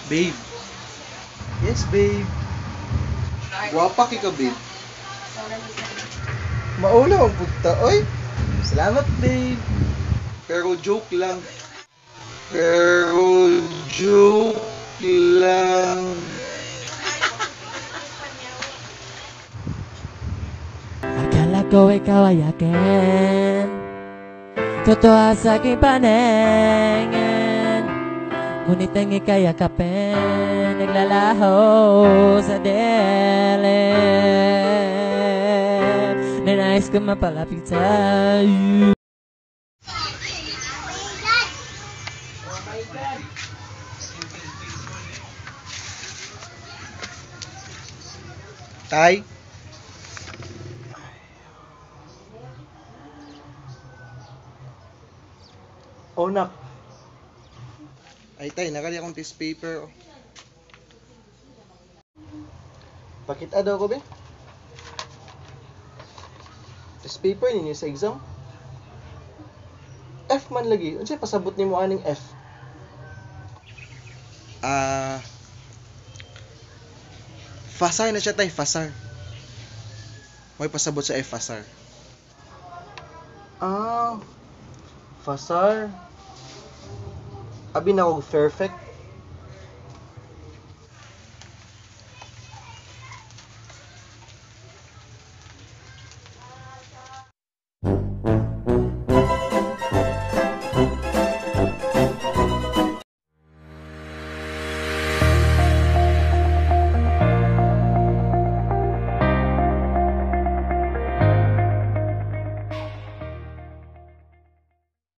Babe. Yes, babe. Guwapa ka, babe. Mauna ang punta. Oy, salamat, babe. Pero joke lang. Pero joke lang. Akala ko ikaw ay akin, totoo sa aking paningin. Ngunit ang ika'y yakapin, naglalaho sa dilim. Nanais ko mapalapit sa'yo. Tay? Oh, nak. Ay, tay, nakali akong test paper. Oh. Pakita daw ko, be? Test paper ninyo sa exam? F man lagi. Ano siya pasabot ni mo aning F? Fasar na siya, tay. Fasar. May pasabot sa F, fasar. Fasar. Abi na ako perfect.